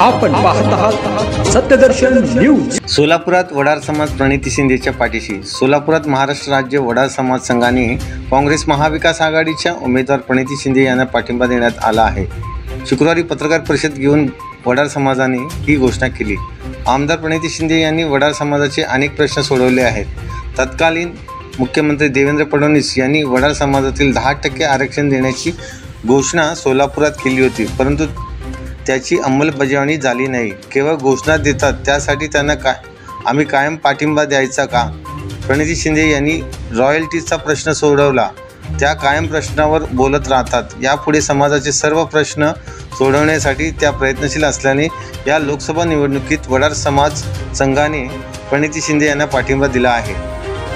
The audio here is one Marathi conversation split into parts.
आपण पाहत आहात सत्यदर्शन न्यूज। सोलापुरात वडार समाज प्रणिती शिंदेच्या पाठीशी। सोलापुरात महाराष्ट्र राज्य वडार समाज संघाने काँग्रेस महाविकास आघाडीच्या उमेदवार प्रणिती शिंदे यांना पाठिंबा देण्यात आला आहे। शुक्रवारी पत्रकार परिषद घेऊन वडार समाजाने ही घोषणा केली। आमदार प्रणिती शिंदे यांनी वडार समाजाचे अनेक प्रश्न सोडवले आहेत। तत्कालीन मुख्यमंत्री देवेंद्र फडणवीस यांनी वडार समाजातील 10% आरक्षण देण्याची घोषणा सोलापुरात केली होती, परंतु त्याची अंमलबजावणी झाली नाही। केवळ घोषणा देतात, त्यासाठी त्यांना आम्ही कायम पाठिंबा द्यायचा का? प्रणिती शिंदे यांनी रॉयल्टीचा प्रश्न सोडवला, त्या कायम प्रश्नावर बोलत राहतात। यापुढे समाजाचे सर्व प्रश्न सोडवण्यासाठी त्या प्रयत्नशील असल्याने या लोकसभा निवडणुकीत वडार समाज संघाने प्रणिती शिंदे यांना पाठिंबा दिला आहे।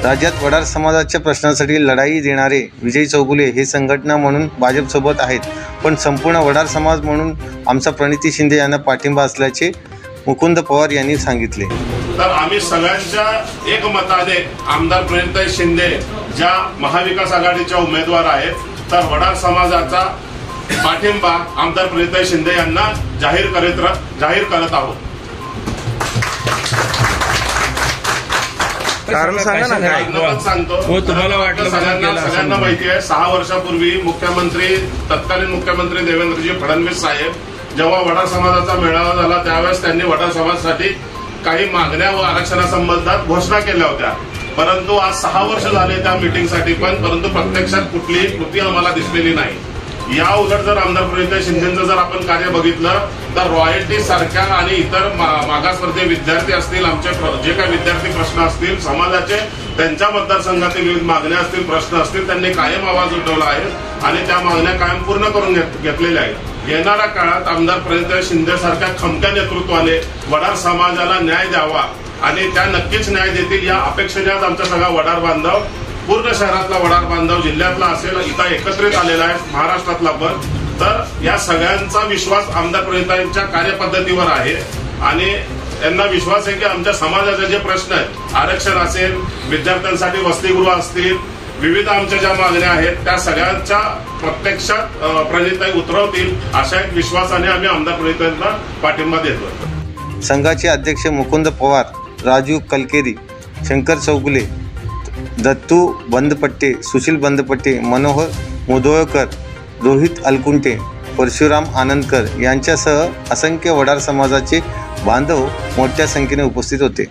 राज्यात वडार समाजाच्या प्रश्नांसाठी लढाई देणारे विजय चौगुले हे संघटना म्हणून भाजपसोबत आहेत, पण संपूर्ण वडार समाज म्हणून आमचा प्रणिती शिंदे यांना पाठिंबा असल्याचे मुकुंद पवार यांनी सांगितले। तर आम्ही सगळ्यांच्या एकमताने आमदार प्रणिती शिंदे ज्या महाविकास आघाडीच्या उमेदवार आहेत, तर वडार समाजाचा पाठिंबा आमदार प्रणिती शिंदे यांना जाहीर करत आहोत। कारण सांगा ना काय सांगतो हो तुम्हाला वाटलं सगळ्यांना माहिती आहे, 6 वर्षापूर्वी तत्कालीन मुख्यमंत्री देवेंद्रजी फडणवीस साहेब जेव्हा वडार समाजाचा मेळावा झाला, त्यावेळेस त्यांनी वडार समाजासाठी काही मागण्या व आरक्षणासंबंधात घोषणा केल्या होत्या, परंतु आज 6 वर्ष झाले त्या मीटिंगसाठी परंतु प्रत्यक्षात कुठलीही कृती आम्हाला दिसलेली नाही। या उलट जर आमदार प्रणिती शिंदेचं जर आपण कार्य बघितलं तर रॉयल्टी सारख्या आणि इतर मागासवर्गीय विद्यार्थी असतील, आमचे जे काही विद्यार्थी प्रश्न असतील समाजाचे, त्यांच्या मतदारसंघातील विविध मागण्या असतील, प्रश्न असतील, त्यांनी कायम आवाज उठवला आहे आणि त्या मागण्या कायम पूर्ण करून घेतलेल्या आहेत। येणाऱ्या काळात आमदार प्रणिती शिंदे सारख्या खमक्या नेतृत्वाने वडार समाजाला न्याय द्यावा आणि त्या नक्कीच न्याय देतील या अपेक्षेने आज आमचा सगळा वडार बांधव, पूर्ण शहरातला वडार बांधव, जिल्ह्यातला असेल, इथं एकत्रित आलेला आहे, महाराष्ट्रातला पण। तर या सगळ्यांचा विश्वास आमदार प्रणितींच्या कार्यपद्धतीवर आहे आणि यांना विश्वास आहे की आमच्या समाजाचे जे प्रश्न आहेत, आरक्षण असेल, विद्यार्थ्यांसाठी वसतिगृह असतील, विविध आमच्या ज्या मागण्या आहेत, त्या सगळ्यांच्या प्रत्यक्षात प्रणिती उतरवतील अशा एक विश्वासाने आम्ही आमदार प्रणितींना पाठिंबा देतो। संघाचे अध्यक्ष मुकुंद पवार, राजू कलकेरी, शंकर चौगुले, दत्तू बंदपट्टे, सुशील बंदपट्टे, मनोहर मुदोळकर, रोहित अलकुंटे, परशुराम आनंदकर यांच्यासह असंख्य वडार समाजाचे बांधव मोठ्या संख्येने उपस्थित होते।